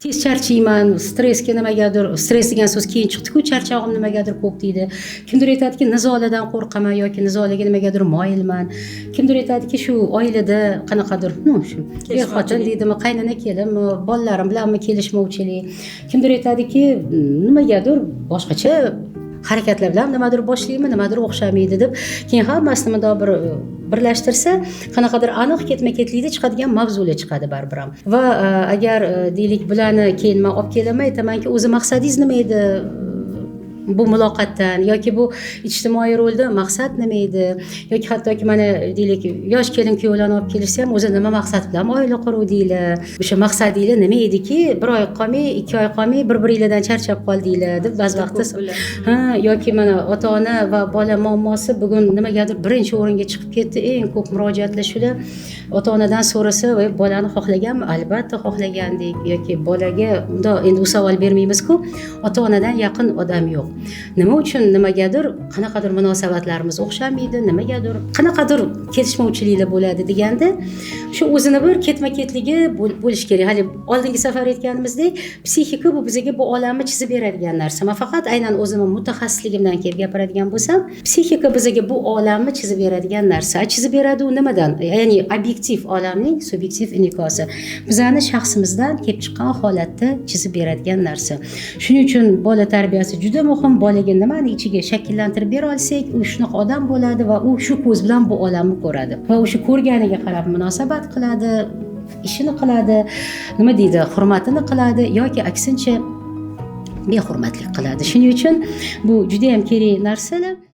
Tez charchayman, stressga nimagadir, stress degan so'z keyin chiqdi-ku, charchog'im nimagadir ko'p deydi. Kimdir aytadiki, nizolardan qo'rqaman yoki nizolarga nimagadir moyilman. Kimdir aytadiki, shu oilada qanaqadir, shu er-xotin deydimi, qaynona kelinmi, bolalarim bilanmi kelishmovchilik. Kimdir aytadiki, nimagadir boshqacha harakatlar bilan nimadir boshlaymi, nimadir o'xshamaydi deb, keyin hammasini bundoq bir birlashtirsa, qanaqadir aniq ketma-ketlikda chiqadigan mavzular chiqadi baribir ham. Va agar deylik bularni keyin men olib kelaman, aytamanki, o'zi maqsadingiz nima edi? Bu muloqotdan yoki bu ijtimoiy rolda maqsad nima edi? Yoki hattoki mana deylik yosh kelin kuyovlarni olib kelishsa ham o'zi nima maqsad bilan oila quruvdinglar? O'sha maqsadinglar nima ediki, 1 oy qolmay, 2 oy qolmay bir-biringlardan charchab qoldinglar deb ba'zi vaqtda yoki mana ota-ona va bola muammosi bugun nimagadir birinchi o'ringa chiqib ketdi. Eng ko'p murojaatlar shular. Ota-onadan so'rasa, "Voy, bolani xohlaganmi?" Albatta xohlagandik yoki bolaga unda endi u savol bermaymiz-ku. Ota-onadan yaqin odam yo'q. Nima uchun nimagadir qanaqadir munosabatlarimiz o'xshamaydi, nimagadir qanaqadir kelishmovchiliklar bo'ladi deganda, shu o'zini bir ketma-ketligi bo'lish kerak. Hali oldingi safar aytganimizdek, psixika bu bizga bu olamni chizib beradigan narsa. Men faqat aynan o'zimning mutaxassisligimdan kelib gapiradigan bo'lsam, psixika bizga bu olamni chizib beradigan narsa. Chizib beradi u nimadan? Ya'ni obyektiv olamning subyektiv inikosi. Bizning shaxsimizdan kelib chiqqan holatda chizib beradigan narsa. Shuning uchun bola tarbiyasi juda muhim. Bolaga nimani ichiga shakllantirib bera olsak, u shunaqa odam bo'ladi va u shu ko'z bilan bu olamni ko'radi. Va o'sha ko'rganiga qarab munosabat qiladi, ishini qiladi, nima deydi, hurmatini qiladi yoki aksincha behurmatlik qiladi. Shuning uchun bu juda ham kerak narsalar.